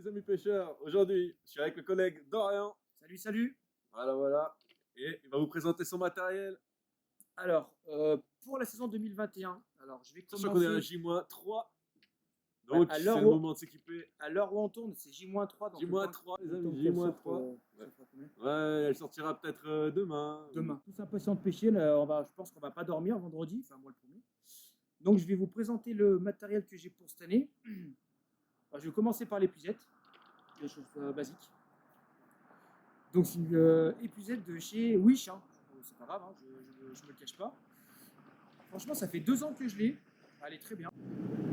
Les amis pêcheurs, aujourd'hui, je suis avec le collègue Dorian. Salut, salut. Voilà. Et il va vous présenter son matériel. Alors, pour la saison 2021, alors je vais Sachant qu'on est à commencer. J-3. Ouais, Donc, c'est le moment de s'équiper. à l'heure où on tourne, c'est J-3. Donc J-3, les amis, qu'elle J-3. sorte, Ouais. ça fera combien Ouais, elle sortira peut-être demain. Demain. Tous impatients de pêcher, là, je pense qu'on va pas dormir vendredi, enfin moi le premier. Donc je vais vous présenter le matériel que j'ai pour cette année. Alors, je vais commencer par l'épuisette, les choses basiques. Donc c'est une épuisette de chez Wish, hein. C'est pas grave, hein, je me le cache pas. Franchement, ça fait 2 ans que je l'ai. Elle est très bien.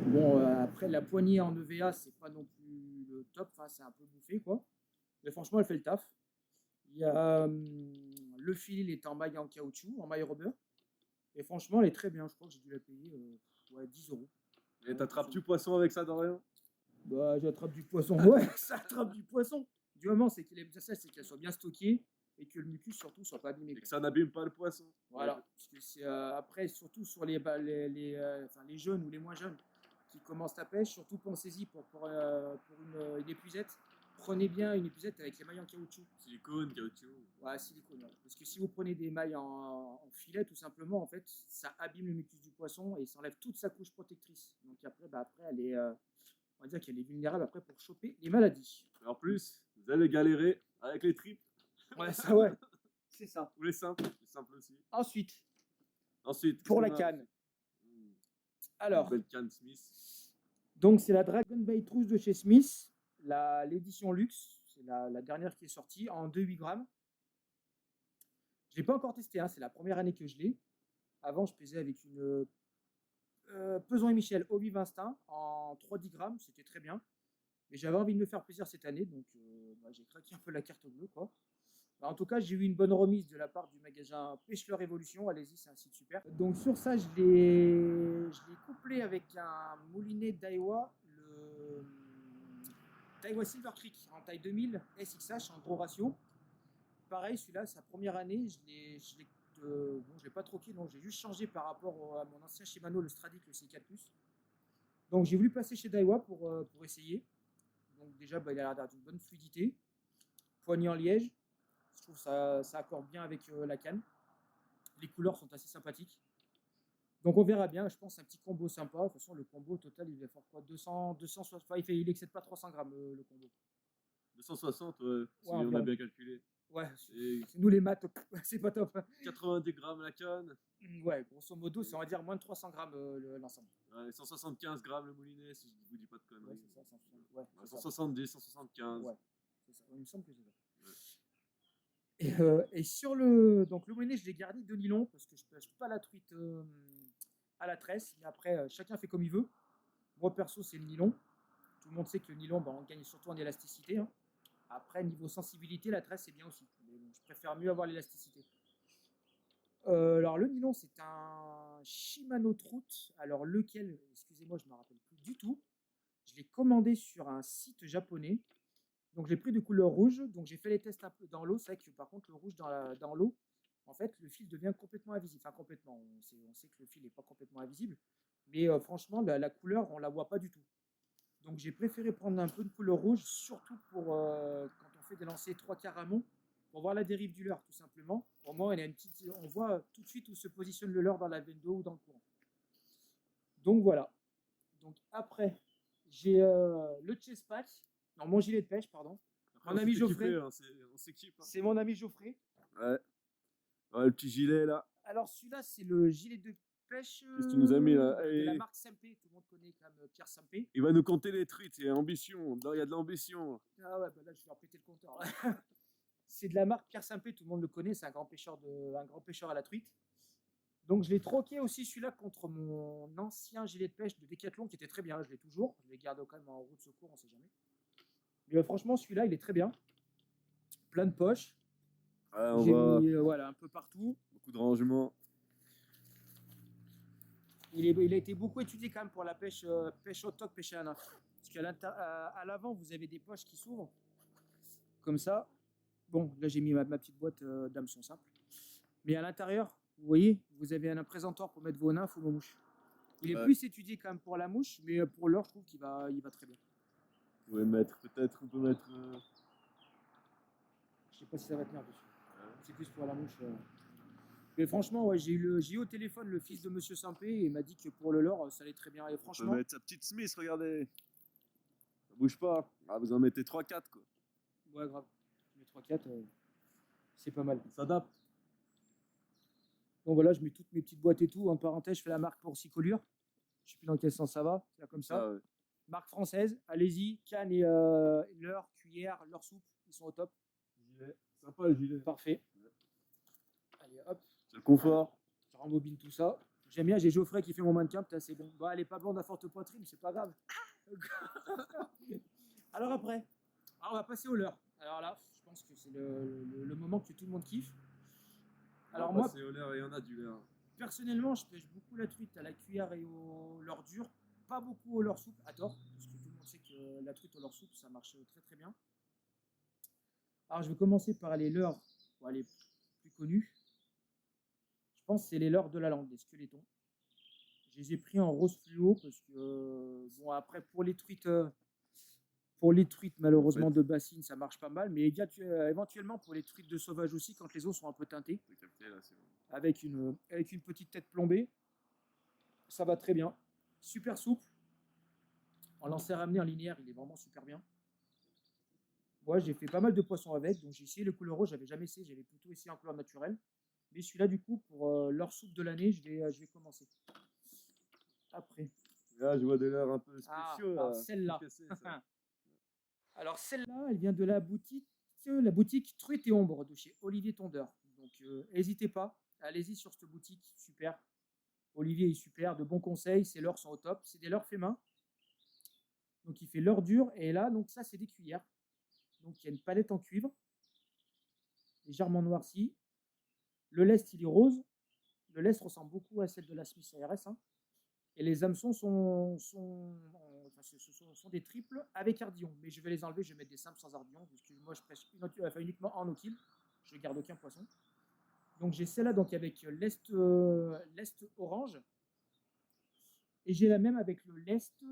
Bon, après, la poignée en EVA, c'est pas non plus le top. Enfin, c'est un peu bouffé, quoi. Mais franchement, elle fait le taf. Il y a le fil, il est en maille en caoutchouc, en maille rubber. Et franchement, elle est très bien. Je crois que j'ai dû la payer 10 euros. Et t'attrapes du poisson avec ça, Dorian? Bah, j'attrape du poisson. Ouais, ça attrape du poisson. Du moment, c'est qu'elle soit bien stockée et que le mucus, surtout, soit pas abîmé. Et que ça n'abîme pas le poisson. Voilà. Parce que c'est après, surtout sur les jeunes ou les moins jeunes qui commencent la pêche, surtout pensez-y pour une épuisette. Prenez bien une épuisette avec les mailles en caoutchouc. Silicone, caoutchouc. Ouais, silicone. Ouais. Parce que si vous prenez des mailles en filet, tout simplement, en fait, ça abîme le mucus du poisson et ça enlève toute sa couche protectrice. Donc après elle est, on va dire qu'elle est vulnérable après pour choper les maladies. Et en plus, vous allez galérer avec les tripes. Ouais, ça ouais. C'est ça. Ou les simples aussi. Ensuite, pour la canne. Alors, belle canne Smith. Donc c'est la Dragon Bait rouge de chez Smith, l'édition luxe, c'est la dernière qui est sortie en 2,8 grammes. Je ne l'ai pas encore testé, hein, c'est la première année que je l'ai. Avant, je pesais avec une Peson et Michel au Vive Instinct en 3,10 grammes, c'était très bien. Mais j'avais envie de me faire plaisir cette année, donc j'ai craqué un peu la carte bleue, quoi. En tout cas, j'ai eu une bonne remise de la part du magasin Pêche Leur Révolution. Allez-y, c'est un site super. Donc sur ça, je l'ai couplé avec un moulinet Daiwa, le Daiwa Silver Creek en taille 2000 SXH en gros ratio. Pareil, celui-là, sa première année, je l'ai pas troqué, donc j'ai juste changé par rapport à mon ancien Shimano, le Stradic, le C4+. Donc j'ai voulu passer chez Daiwa pour essayer. Donc déjà, il a l'air d'avoir une bonne fluidité. Poignée en liège. Je trouve que ça accorde bien avec la canne. Les couleurs sont assez sympathiques. Donc on verra bien. Je pense un petit combo sympa. De toute façon, le combo total, il va faire quoi 260. Enfin, il n'excède pas 300 grammes le combo. 260, si Ouais, on a bien calculé. Ouais, c'est nous les maths, c'est pas top. 90 grammes la canne. Ouais, grosso modo, c'est on va dire moins de 300 grammes l'ensemble. Ouais, 175 grammes le moulinet, si je vous dis pas de conneries. Ouais, c'est ça, 170, 175. Ouais, c'est ça. Il me semble que c'est ça. Et sur le moulinet, je l'ai garni de nylon parce que je pêche pas la truite à la tresse. Mais après, chacun fait comme il veut. Moi, perso, c'est le nylon. Tout le monde sait que le nylon, on gagne surtout en élasticité. Hein. Après, niveau sensibilité, la tresse, c'est bien aussi. Mais bon, je préfère mieux avoir l'élasticité. Alors, le nylon, c'est un Shimano Trout. Alors, lequel, excusez-moi, je ne me rappelle plus du tout. Je l'ai commandé sur un site japonais. Donc j'ai pris de couleur rouge, donc j'ai fait les tests un peu dans l'eau. C'est vrai que par contre le rouge dans l'eau, en fait le fil devient complètement invisible. Enfin complètement, on sait que le fil n'est pas complètement invisible, mais franchement la couleur on la voit pas du tout. Donc j'ai préféré prendre un peu de couleur rouge, surtout pour quand on fait des lancers 3/4 amont, pour voir la dérive du leurre tout simplement. Au moins on voit tout de suite où se positionne le leurre dans la veine d'eau ou dans le courant. Donc voilà. Donc après j'ai le chest pack. Non, mon gilet de pêche, pardon. Après, mon ami Geoffrey. On s'équipe. Hein. C'est mon ami Geoffrey. Ouais. Le petit gilet là. Alors celui-là, c'est le gilet de pêche Qu'est-ce que tu nous as mis là de la marque Sampé. Tout le monde connaît comme Pierre Sampé. Il va nous compter les truites, il y a ambition. Il y a de l'ambition. Ah ouais, là je vais répéter le compteur. C'est de la marque Pierre Sampé, tout le monde le connaît. C'est un grand pêcheur à la truite. Donc je l'ai troqué aussi celui-là contre mon ancien gilet de pêche de Decathlon qui était très bien. Je l'ai toujours. Je l'ai gardé quand même en roue de secours, on ne sait jamais. Mais franchement, celui-là, il est très bien. Plein de poches. J'ai mis un peu partout. Beaucoup de rangement. Il a été beaucoup étudié quand même pour la pêche au toc, pêche à la nymphe. Parce qu'à l'avant, vous avez des poches qui s'ouvrent. Comme ça. Bon, là, j'ai mis ma petite boîte d'hameçon simple. Mais à l'intérieur, vous voyez, vous avez un présentoir pour mettre vos nymphes ou vos mouches. Il est plus étudié quand même pour la mouche, mais pour l'or, je trouve qu'il va très bien. Vous pouvez mettre, peut-être, on peut mettre. Je sais pas si ça va tenir dessus. C'est plus pour la mouche. Mais franchement, ouais, j'ai eu au téléphone le fils de Monsieur Simpé et il m'a dit que pour le leurre, ça allait très bien. Et On peut franchement, mettre sa petite Smith, regardez. Ça bouge pas. Ah, vous en mettez 3-4 quoi. ouais, grave. Les 3-4, c'est pas mal. On s'adapte. Donc voilà, je mets toutes mes petites boîtes et tout. En parenthèse, je fais la marque pour Sicolure. Je sais plus dans quel sens ça va. C'est comme ça. Ah ouais. Marque française. Allez-y. Canne et leurre, cuillère, leurre soupe. Ils sont au top. Gilet. Sympa le gilet. Parfait. Allez, hop. C'est le confort. Je rembobine tout ça. J'aime bien, j'ai Geoffrey qui fait mon mannequin. Putain, c'est bon. Bon, elle est pas blonde à forte poitrine, c'est pas grave. Alors après, on va passer au leurre. Alors là, je pense que c'est le moment que tout le monde kiffe. Alors moi, c'est au leurre et il y en a du leurre. personnellement, je pêche beaucoup la truite à la cuillère et au leurre dur. Pas beaucoup au leurre soupe, à tort. Parce que tout le monde sait que la truite au leurre soupe, ça marche très très bien. Alors je vais commencer par les leurres, bon, les plus connus. Je pense que c'est les leurres de la langue, les squelettons. Je les ai pris en rose fluo parce que, bon, après, pour les truites malheureusement de bassine, ça marche pas mal. Mais éventuellement, pour les truites de sauvage aussi, quand les eaux sont un peu teintées, T'as capté là, c'est bon. avec une petite tête plombée, ça va très bien. Super souple. En lancer ramené en linéaire, il est vraiment super bien. Moi, j'ai fait pas mal de poissons avec, donc j'ai essayé le couleur rose, j'avais jamais essayé, j'avais plutôt essayé en couleur naturelle. Mais celui-là, du coup, pour leur soupe de l'année, je vais commencer. Après. Là, je vois des leurres un peu Ah, spéciaux. alors là. celle-là. Qu'est-ce que c'est, ça Alors celle-là, elle vient de la boutique Truite et Ombre de chez Olivier Tondeur. Donc n'hésitez pas, allez-y sur cette boutique, super. Olivier est super, de bons conseils, ses leurres sont au top. C'est des leurres fait main. Donc il fait leurre dur. Et là, donc ça, c'est des cuillères. Donc il y a une palette en cuivre, légèrement noircie. Le lest, il est rose. Le lest ressemble beaucoup à celle de la Smith ARS. Hein. Et les hameçons sont des triples avec ardillon. Mais je vais les enlever, je vais mettre des simples sans ardillon, parce que moi je pêche uniquement en eau-kill. Je ne garde aucun poisson. Donc j'ai celle-là donc avec l'est orange. Et j'ai la même avec le lest,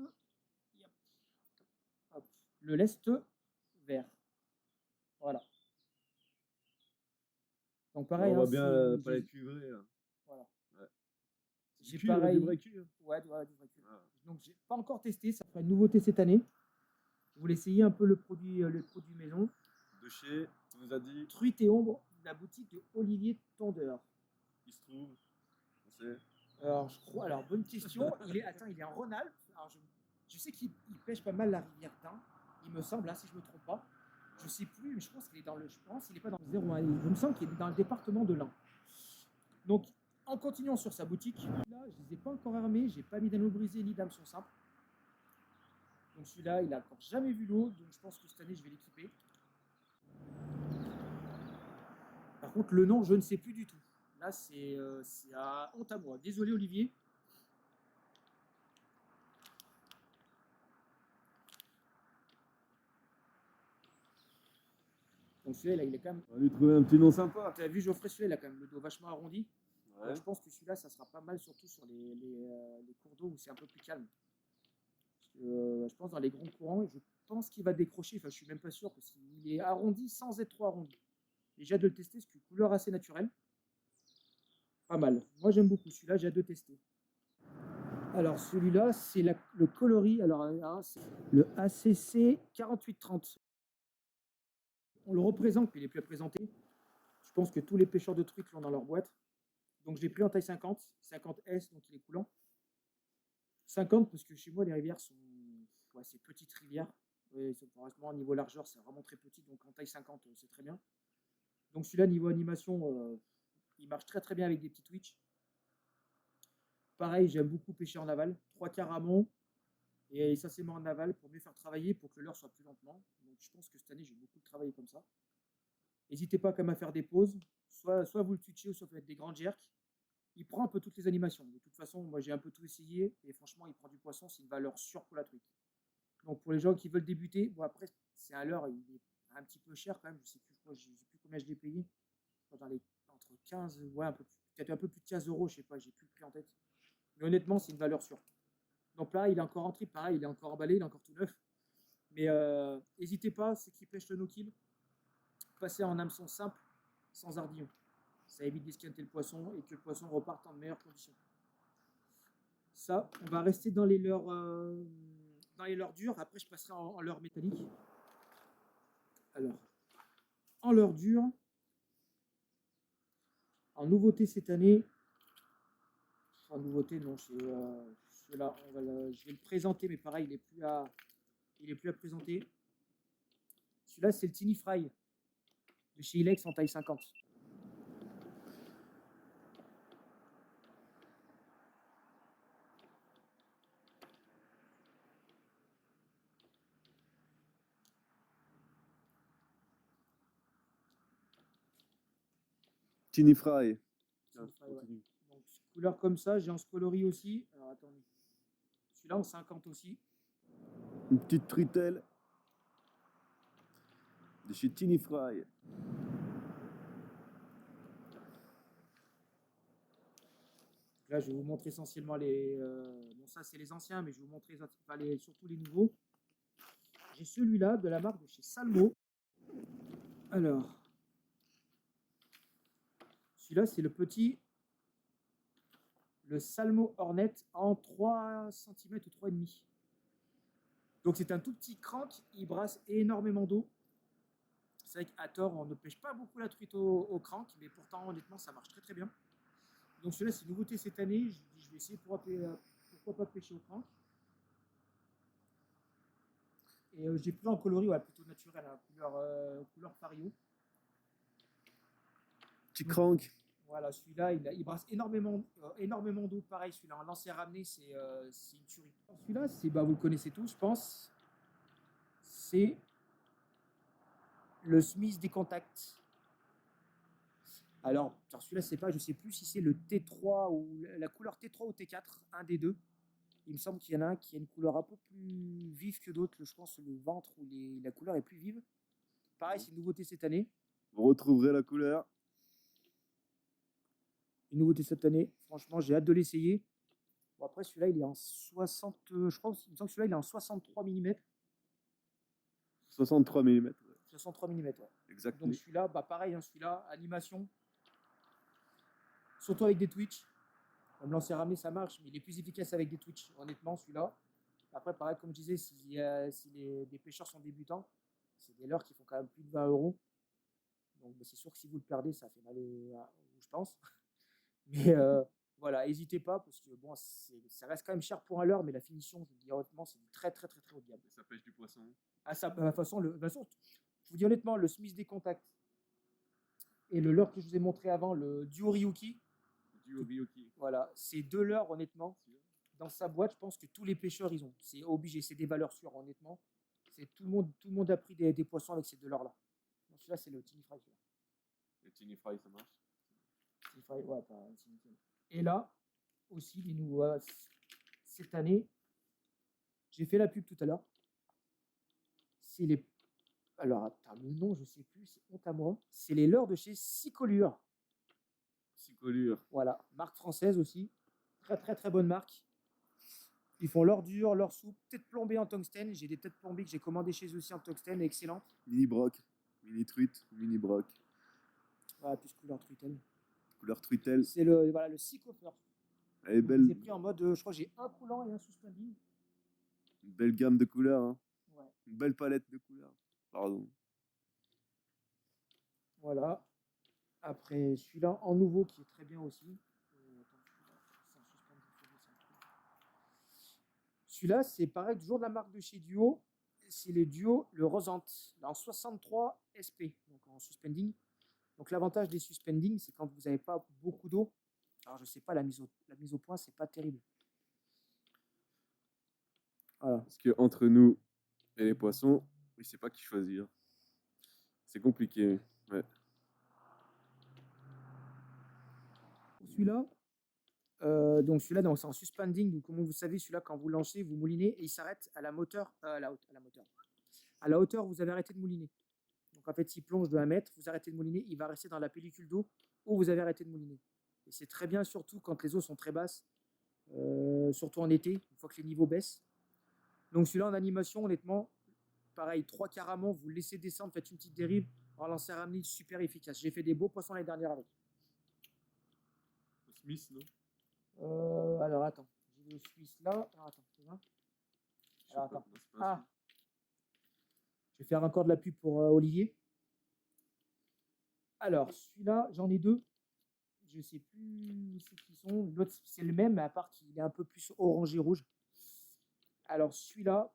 hop, le lest vert. Voilà. Donc pareil, on voit hein, bien la palette cuivrée. Là. Voilà. Ouais. J'ai cuivre, pareil. du vrai cuivre. Ouais, du vrai cuivre. Ah. Donc j'ai pas encore testé, ça fera une nouveauté cette année. Je voulais essayer un peu le produit maison. De chez, tu nous as dit. Truite et Ombre, la boutique de Olivier Tondeur. Il se trouve. On sait. Alors je crois, alors bonne question. il est en Rhône-Alpes. Alors je sais qu'il pêche pas mal la rivière d'Ain, il me semble, hein, si je me trompe pas. Je sais plus, mais je pense qu'il est dans le. Je pense qu'il n'est pas dans le 01. Il me semble qu'il est dans le département de l'Ain. Donc, en continuant sur sa boutique, là, je ne les ai pas encore armés, j'ai pas mis d'anneau brisé ni d'hameçon simple. Donc celui-là, il n'a encore jamais vu l'eau, donc je pense que cette année, je vais l'équiper. Par contre, le nom, je ne sais plus du tout. Là, c'est à honte à moi. Désolé, Olivier. Donc celui-là, il est quand même. On va lui trouver un petit nom sympa. Tu as vu Geoffrey, celui-là, il a quand même le dos vachement arrondi. Ouais. Donc, je pense que celui-là, ça sera pas mal, surtout sur les cours d'eau où c'est un peu plus calme. Parce que, je pense dans les grands courants, je pense qu'il va décrocher. Enfin, je suis même pas sûr parce qu'il est arrondi sans être trop arrondi. Et j'ai hâte de le tester parce que couleur assez naturelle. Pas mal. Moi, j'aime beaucoup celui-là, j'ai hâte de tester. Alors, celui-là, c'est le coloris. Alors, c'est le ACC 4830. On le représente, mais il est plus à présenter. Je pense que tous les pêcheurs de truites l'ont dans leur boîte. Donc, je l'ai pris en taille 50, 50S, donc il est coulant. 50 parce que chez moi, les rivières sont. Ouais, c'est petites rivières. Ouais, franchement, au niveau largeur, c'est vraiment très petit. Donc, en taille 50, c'est très bien. Donc, celui-là, niveau animation, il marche très très bien avec des petits twitch. Pareil, j'aime beaucoup pêcher en aval. 3/4 amont et essentiellement en aval pour mieux faire travailler, pour que le leurre soit plus lentement. Donc, je pense que cette année, j'ai beaucoup travaillé comme ça. N'hésitez pas quand même à faire des pauses. Soit vous le twitchez, ou soit vous faites des grands jerks. Il prend un peu toutes les animations. De toute façon, moi j'ai un peu tout essayé et franchement, il prend du poisson, c'est une valeur sûre pour la truite. Donc pour les gens qui veulent débuter, bon après, c'est un leurre, il est un petit peu cher quand même. Je sais plus, je sais plus combien je l'ai payé. Dans les, entre 15, ouais, peut-être un peu plus de 15 euros, je sais pas, j'ai plus le prix en tête. Mais honnêtement, c'est une valeur sûre. Donc là, il est encore en trip, pareil, il est encore emballé, il est encore tout neuf. Mais n'hésitez pas, ceux qui pêchent le no-kill, passez en hameçon simple, sans ardillon. Ça évite d'esquinter le poisson et que le poisson reparte en meilleures conditions. Ça, on va rester dans les leurres dures. Après, je passerai en leurre métallique. Alors, en leurre dure, en nouveauté cette année, en nouveauté, non, c'est celui-là. Je vais le présenter, mais pareil, il est plus à présenter. Celui-là, c'est le Tiny Fry de chez Ilex en taille 50. Tiny Fry. Tiny Fry, ouais. Donc, couleur comme ça, j'ai en coloris aussi. Alors, attendez. Celui-là en 50 aussi. Une petite truitelle de chez Tiny Fry. Là, je vais vous montrer essentiellement les. Bon, ça, c'est les anciens, mais je vais vous montrer surtout les nouveaux. J'ai celui-là de la marque de chez Salmo. Alors, celui-là, c'est le Salmo Hornet en 3 cm ou 3,5. Donc, c'est un tout petit crank. Il brasse énormément d'eau. C'est vrai qu'à tort, on ne pêche pas beaucoup la truite au crank, mais pourtant, honnêtement, ça marche très très bien. Donc, celui-là, c'est une nouveauté cette année. Je vais essayer pourquoi pas pêcher au crank. Et j'ai pris en coloris plutôt naturel, hein, couleur Fario. Petit crank. Voilà, celui-là, il brasse énormément d'eau. Pareil, celui-là, en lancer ramené, c'est une tuerie. Celui-là, vous le connaissez tous, je pense. C'est le Smith des contacts. Alors, celui-là, je sais plus si c'est le T3 ou la couleur T3 ou T4, un des deux. Il me semble qu'il y en a un qui a une couleur un peu plus vive que d'autres. Je pense le ventre ou la couleur est plus vive. Pareil, c'est une nouveauté cette année. Vous retrouverez la couleur. Une nouveauté cette année. Franchement, j'ai hâte de l'essayer. Bon, après, celui-là, il est en 60. Je crois il me semble que celui-là, il est en 63 mm. 63 mm. 63 mm, ouais. Exactement. Donc celui-là, pareil, hein, celui-là, animation. Surtout avec des Twitch. Comme lancer ramené, ça marche, mais il est plus efficace avec des Twitch, honnêtement, celui-là. Après, pareil, comme je disais, si les pêcheurs sont débutants, c'est des leurres qui font quand même plus de 20 euros. Donc c'est sûr que si vous le perdez, ça fait mal je pense. Mais voilà, n'hésitez pas, parce que bon, ça reste quand même cher pour un leurre, mais la finition, je vous le dis honnêtement, c'est du très très très très haut de gamme. Ça pêche du poisson. Ah, ça, de toute façon, je vous dis honnêtement, le Smith des contacts et le leurre que je vous ai montré avant, le Duo Ryuki. Voilà, c'est deux leurres, honnêtement. Dans sa boîte, je pense que tous les pêcheurs, ils ont. C'est obligé, c'est des valeurs sûres, honnêtement. Tout le monde a pris des poissons avec ces deux leurres-là. Donc celui-là, c'est le Tiny Fry. Le Tiny Fry, ça marche. Tiny Fry, ouais, pas un Tiny Fry. Et là, aussi, les nouveaux. Cette année, j'ai fait la pub tout à l'heure. C'est les. Alors, attends, le nom, je sais plus, c'est honte à moi. C'est les leurres de chez Sicolure. Voilà, marque française aussi. Très très très bonne marque. Ils font leur dur, leur soupe, tête plombée en tungstène. J'ai des têtes plombées que j'ai commandées chez eux aussi en tungstène, excellentes. Mini broc, mini truite, mini broc. Voilà, plus couleur truitelle. Couleur truitelle. C'est le Psycho First. Elle est belle. J'ai pris en mode, je crois que j'ai un coulant et un suspending. Une belle gamme de couleurs. Hein. Ouais. Une belle palette de couleurs. Pardon. Voilà. Après, celui-là en nouveau qui est très bien aussi. Celui-là, c'est pareil, toujours de la marque de chez Duo. C'est les Duo, le Rosant, en 63 SP, donc en suspending. Donc l'avantage des suspending, c'est quand vous n'avez pas beaucoup d'eau. Alors je sais pas, la mise au point, c'est pas terrible. Voilà. Parce que entre nous et les poissons, il ne sait pas qui choisir. C'est compliqué. Ouais. Celui-là, donc c'est en suspending. Donc, comme vous savez, celui-là, quand vous lancez, vous moulinez et il s'arrête à la hauteur. À la hauteur, vous avez arrêté de mouliner. Donc en fait, s'il plonge de 1 mètre, vous arrêtez de mouliner, il va rester dans la pellicule d'eau où vous avez arrêté de mouliner. Et c'est très bien, surtout quand les eaux sont très basses, surtout en été, une fois que les niveaux baissent. Donc celui-là en animation, honnêtement, pareil, 3 caramons, vous le laissez descendre, faites une petite dérive, relancez un ramener super efficace. J'ai fait des beaux poissons l'année dernière avec. Au Smith, non? Alors attends, j'ai le Suisse là. Alors attends, c'est ça. Je sais Alors pas. attends. Non, c'est pas Ah, je vais faire encore de la pub pour Olivier. Alors, celui-là, j'en ai deux. Je sais plus c'est qui sont. L'autre, c'est le même, mais à part qu'il est un peu plus orangé rouge. Alors, celui-là,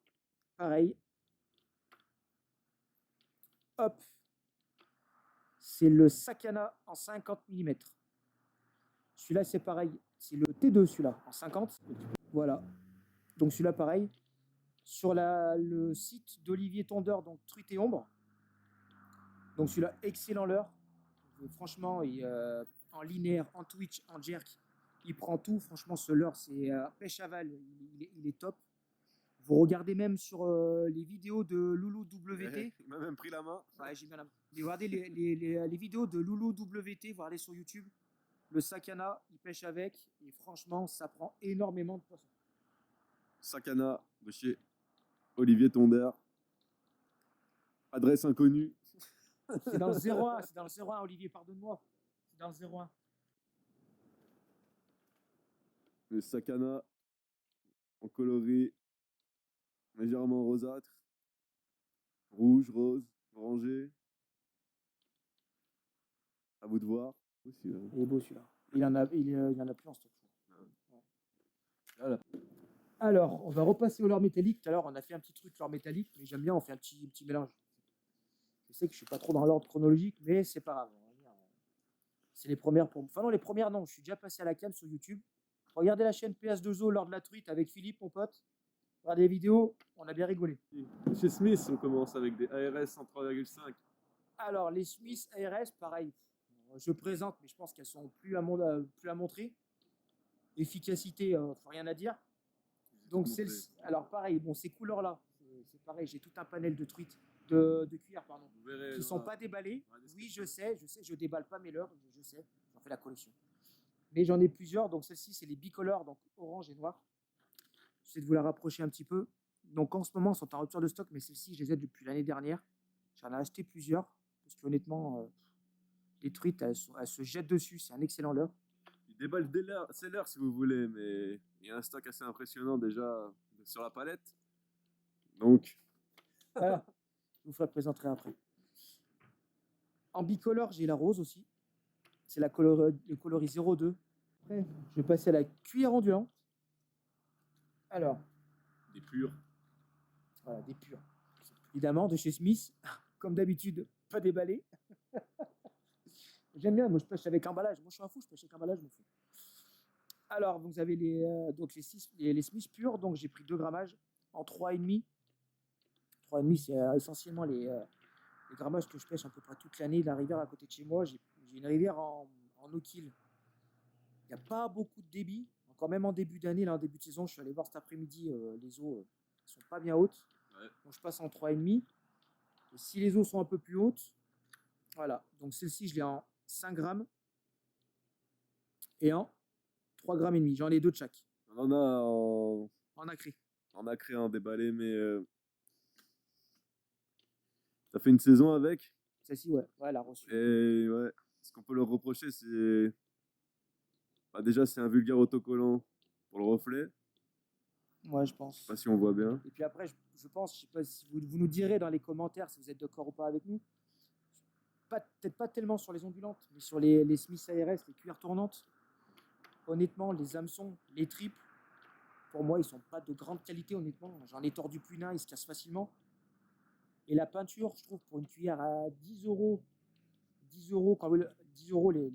pareil. Hop. C'est le Sakana en 50 mm. Celui-là, c'est pareil. C'est le T2, celui-là, en 50. Voilà. Donc, celui-là, pareil. Sur le site d'Olivier Tondeur, donc Truite et Ombre. Donc, celui-là, excellent leurre. Franchement, en linéaire, en Twitch, en jerk, il prend tout. Franchement, ce leurre, c'est pêche aval, il est top. Vous regardez même sur les vidéos de Loulou WT. Il m'a même pris la main. Ouais, j'ai bien la main. Mais regardez les vidéos de Loulou WT, vous regardez sur YouTube. Le Sakana, il pêche avec. Et franchement, ça prend énormément de poissons. Sakana de chez Olivier Tonder. Adresse inconnue. C'est dans le 01, c'est dans le 01, Olivier, pardonne-moi. C'est dans le 01. Le Sakana en coloris légèrement rosâtre. Rouge, rose, orangé. À vous de voir. Aussi, hein. Il est beau celui-là. Il y en a plus en stock. Ouais. Voilà. Alors, on va repasser au leurre métallique. Tout à l'heure, on a fait un petit truc leurre métallique, mais j'aime bien, on fait un petit mélange. Je sais que je suis pas trop dans l'ordre chronologique, mais c'est pas grave. C'est les premières pour moi. Enfin non, les premières non, je suis déjà passé à la cam sur YouTube. Regardez la chaîne PS2O lors de la truite avec Philippe, mon pote. Regardez les vidéos, on a bien rigolé. Chez Smith, on commence avec des ARS en 3,5. Alors, les Smith ARS, pareil. Je présente, mais je pense qu'elles sont plus à montrer. Efficacité, faut rien à dire. Donc, alors pareil, bon, ces couleurs-là, c'est pareil, j'ai tout un panel de truites, de cuillères, pardon, qui ne sont pas déballées. Oui, je sais, je déballe pas mes leurres, je sais, j'en fais la collection. Mais j'en ai plusieurs, donc celle-ci, c'est les bicolores, donc orange et noir. J'essaie de vous la rapprocher un petit peu. Donc en ce moment, elles sont en rupture de stock, mais celles-ci, je les ai depuis l'année dernière. J'en ai acheté plusieurs, parce qu'honnêtement, les truites, elles se jettent dessus, c'est un excellent leurre. Il déballe ses leurres si vous voulez, mais il y a un stock assez impressionnant déjà sur la palette. Donc, Voilà, je vous ferai présenter après. En bicolore, j'ai la rose aussi. C'est le coloris 02. Après, je vais passer à la cuillère ondulante. Alors, des purs. voilà, des purs. Évidemment, de chez Smith. Comme d'habitude, pas déballé. J'aime bien, moi je pêche avec emballage. Moi je suis un fou, je pêche avec emballage, je m'en fous. Alors, vous avez les Smith purs. Donc j'ai pris 2 grammages en 3,5. 3,5, c'est essentiellement les grammages que je pêche à peu près toute l'année. La rivière à côté de chez moi, j'ai une rivière en eau kill. Il n'y a pas beaucoup de débit. Encore même en début d'année, là, en début de saison, je suis allé voir cet après-midi, les eaux ne sont pas bien hautes. Ouais. Donc je passe en 3,5. Et si les eaux sont un peu plus hautes, voilà. Donc celle-ci, je l'ai en 5 grammes et en 3,5 grammes. J'en ai 2 de chaque. On en a En acré. en acré, en déballé, mais t'as fait une saison avec. Celle-ci, ouais, elle a reçu. Et ouais, ce qu'on peut leur reprocher, c'est. Bah, déjà, c'est un vulgaire autocollant pour le reflet. Ouais, je pense. Je sais pas si on voit bien. Et puis après, je pense, je sais pas si vous nous direz dans les commentaires si vous êtes d'accord ou pas avec nous. Peut-être pas tellement sur les ondulantes, mais sur les Smith ARS, les cuillères tournantes. Honnêtement, les hameçons, les tripes, pour moi, ils sont pas de grande qualité, honnêtement. J'en ai tordu plus d'un, ils se cassent facilement. Et la peinture, je trouve, pour une cuillère à 10 euros, 10 euros, 10 euros les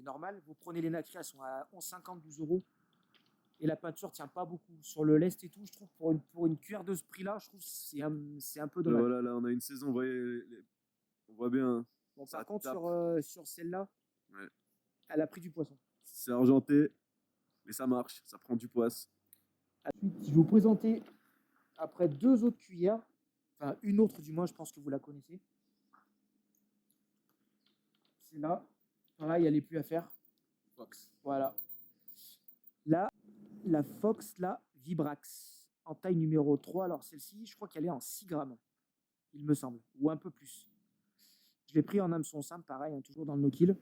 normales, vous prenez les nacrées, elles sont à 11,50, 12 euros. Et la peinture tient pas beaucoup. Sur le lest et tout, je trouve, pour une cuillère de ce prix-là, je trouve que c'est un peu dommage. Voilà, là, on a une saison, vous voyez, on voit bien. Bon, par contre, sur celle-là, ouais, elle a pris du poisson. c'est argenté, mais ça marche, ça prend du poisson. Ensuite, je vais vous présenter après 2 autres cuillères. Enfin, une autre du moins, je pense que vous la connaissez. C'est là. Pareil, elle n'est plus à faire. Fox. Voilà. Là, la Fox, la Vibrax, en taille numéro 3. Alors celle-ci, je crois qu'elle est en 6 grammes. il me semble, ou un peu plus. Je l'ai pris en hameçon simple, pareil, hein, toujours dans le no-kill.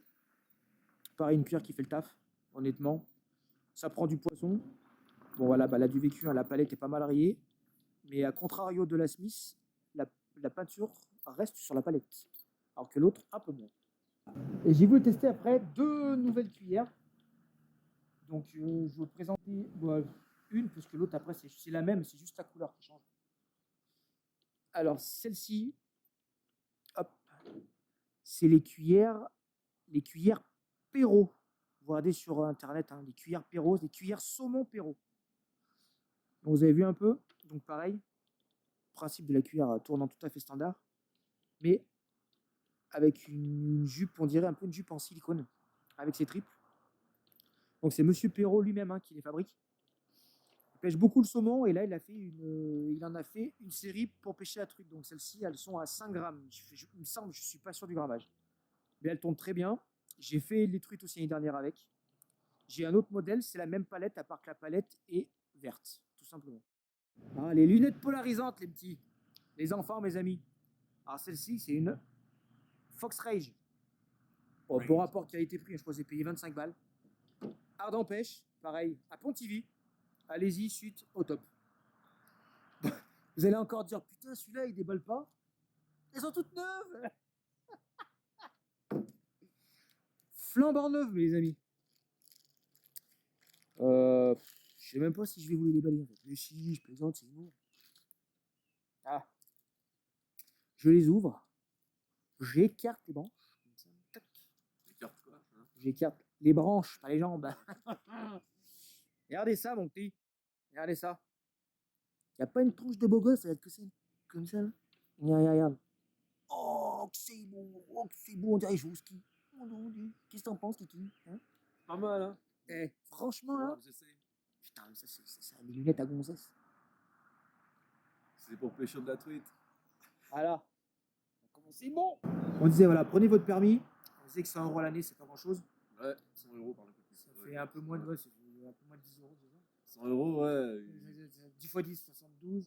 Pareil, une cuillère qui fait le taf, honnêtement. Ça prend du poisson. Bon, voilà, bah, elle a du vécu, hein, la palette est pas mal rayée. Mais à contrario de la Smith, la peinture reste sur la palette. Alors que l'autre, un peu moins. Et j'ai voulu tester après 2 nouvelles cuillères. Donc, je vais vous présenter une, parce que l'autre, après, c'est la même, c'est juste la couleur qui change. Alors, celle-ci, hop, c'est les cuillères Perrault. Vous regardez sur Internet, hein, les cuillères Perrault, les cuillères saumon Perrault. Donc, vous avez vu un peu. Donc, pareil, le principe de la cuillère tournant tout à fait standard. Mais avec une jupe, on dirait un peu une jupe en silicone, avec ses triples. Donc, c'est Monsieur Perrault lui-même, hein, qui les fabrique. Il pêche beaucoup le saumon et là, il en a fait une série pour pêcher la truite. Donc, celles-ci, elles sont à 5 grammes. Il me semble, je ne suis pas sûr du grammage. Mais elles tournent très bien. J'ai fait les truites aussi l'année dernière avec. J'ai un autre modèle, c'est la même palette, à part que la palette est verte, tout simplement. Ah, les lunettes polarisantes, les petits. Les enfants, mes amis. Alors, celle-ci, c'est une Fox Rage. Bon, bon rapport qualité-prix, je crois que j'ai payé 25 balles. Ardent Pêche, pareil, à Pontivy. Allez-y, suite, au top. Vous allez encore dire, putain, celui-là, il déballe pas. Elles sont toutes neuves. Flambant neuves, mes amis. Je sais même pas si je vais vous les déballer. En fait. Mais si, je plaisante, c'est lourd. Ah. Je les ouvre. J'écarte les branches. Comme ça. Tac. Écarte quoi, hein. J'écarte les branches, pas les jambes. Regardez ça, mon petit. Regardez ça. Il n'y a pas une tronche de beau gosse, regarde que c'est comme ça. Là. Regarde. Oh, que c'est beau. Oh, que c'est beau. On dirait que je joue au ski. Oh, mon Dieu. Qu'est-ce que t'en penses, Kiki, hein? Pas mal, hein. Eh, franchement, là. J'essaie. Putain, mais ça, c'est des lunettes à gonzesse. C'est pour pêcher de la truite. Voilà. C'est bon. On disait, voilà, prenez votre permis. On disait que 100 € à l'année, c'est pas grand chose. Ouais, 100 € par le côté. Ça fait un peu moins de, ouais, ça fait un peu moins de 10 €, c'est ça 100 €, ouais. 10 x 10, 72.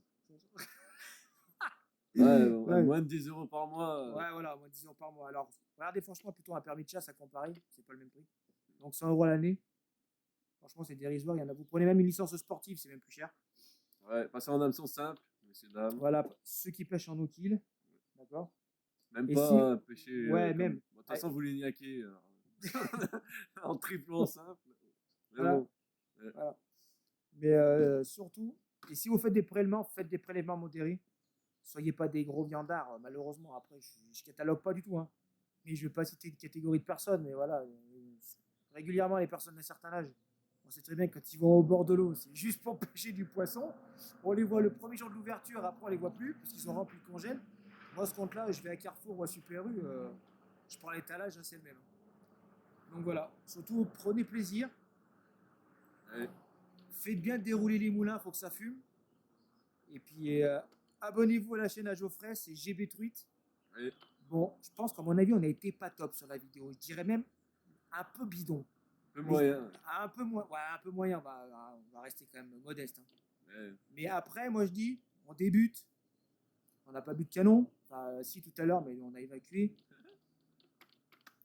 Ouais, moins de 10 € par mois. Ouais, voilà, moins de 10 € par mois. Alors, regardez, franchement, plutôt un permis de chasse à comparer, c'est pas le même prix. Donc 100 € à l'année, franchement, c'est dérisoire. Il y en a, vous prenez même une licence sportive, c'est même plus cher. Ouais, passer en hameçon simple, messieurs, dames. Voilà, ceux qui pêchent en no-kill, d'accord. Même Et pas si- pêcher. Ouais, même. Bon, de toute façon, vous les niaquez en triple ou en simple. Mais Voilà. bon. Voilà. Mais surtout, et si vous faites des prélèvements, faites des prélèvements modérés. Soyez pas des gros viandards, malheureusement. Après, je catalogue pas du tout. Hein. Mais je vais pas citer une catégorie de personnes, mais voilà. Régulièrement, les personnes d'un certain âge, on sait très bien que quand ils vont au bord de l'eau, c'est juste pour pêcher du poisson. On les voit le premier jour de l'ouverture, après on les voit plus, parce qu'ils sont remplis de congèles. Moi, ce compte-là, je vais à Carrefour ou à Super U, je prends l'étalage, hein, c'est le même. Donc voilà, surtout prenez plaisir. Ouais. Faites bien dérouler les moulins, faut que ça fume. Et puis abonnez-vous à la chaîne à Geoffrey, c'est GB Truite. Ouais. Bon, je pense qu'à mon avis, on a été pas top sur la vidéo. Je dirais même un peu bidon. Un peu moyen. Un peu moyen. On va rester quand même modeste. Hein. Ouais. Mais après, moi je dis, on débute. On n'a pas bu de canon. Enfin, si tout à l'heure, mais on a évacué.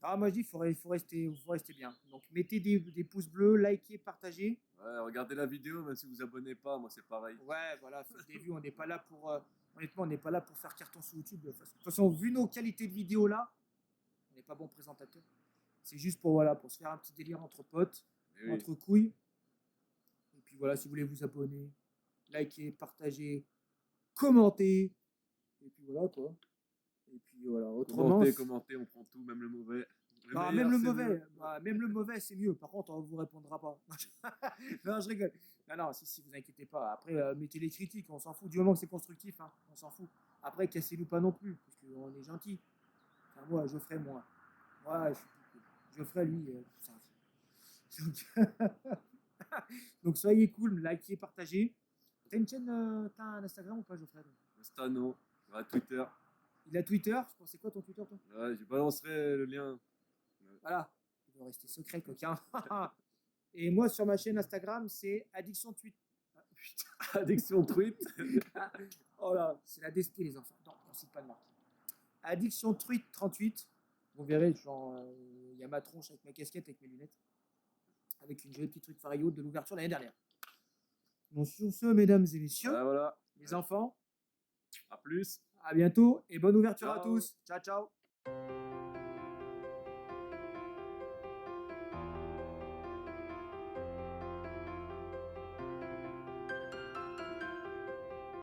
Ah, moi je dis, il faut rester bien. Donc mettez des pouces bleus, likez, partagez. Ouais, regardez la vidéo, même si vous abonnez pas, moi c'est pareil. Ouais, voilà, faites des vues. On n'est pas là pour. Honnêtement, on n'est pas là pour faire carton sur YouTube. De toute façon, vu nos qualités de vidéo là, on n'est pas bon présentateur. C'est juste pour, voilà, pour se faire un petit délire entre potes, Et oui. entre couilles. Et puis voilà, si vous voulez vous abonner, likez, partagez, commentez. Et puis voilà quoi. Et puis voilà, autrement. Commentez, on prend tout, même le mauvais. Non, même le mauvais, même le mauvais, c'est mieux. Par contre, on vous répondra pas. Non, je rigole. Non, si, vous inquiétez pas. Après, mettez les critiques, on s'en fout. Du moment que c'est constructif, hein, on s'en fout. Après, cassez-nous pas non plus, parce qu'on est gentil. Enfin, moi, Geoffrey, moi. Ouais, je suis plus cool. Geoffrey, lui, c'est un donc, soyez cool, likez, partagez. T'as une chaîne, t'as un Instagram ou pas, Geoffrey? Insta, non. Ouais, Twitter. Il a Twitter. Je pensais quoi ton Twitter, toi? Ouais, je balancerai le lien. Voilà. Il doit rester secret, coquin. Et moi, sur ma chaîne Instagram, c'est Addiction Tweet. Addiction tweet. Oh là, c'est la DSP, les enfants. Non. On cite pas de marque. Addiction Truite 38. Vous verrez, il y a ma tronche avec ma casquette, avec mes lunettes. Avec une jolie petite truc Fario de l'ouverture l'année dernière. Donc sur ce, mesdames et messieurs, Voilà. les enfants, À plus. à bientôt et bonne ouverture à Ciao. tous. Ciao, ciao.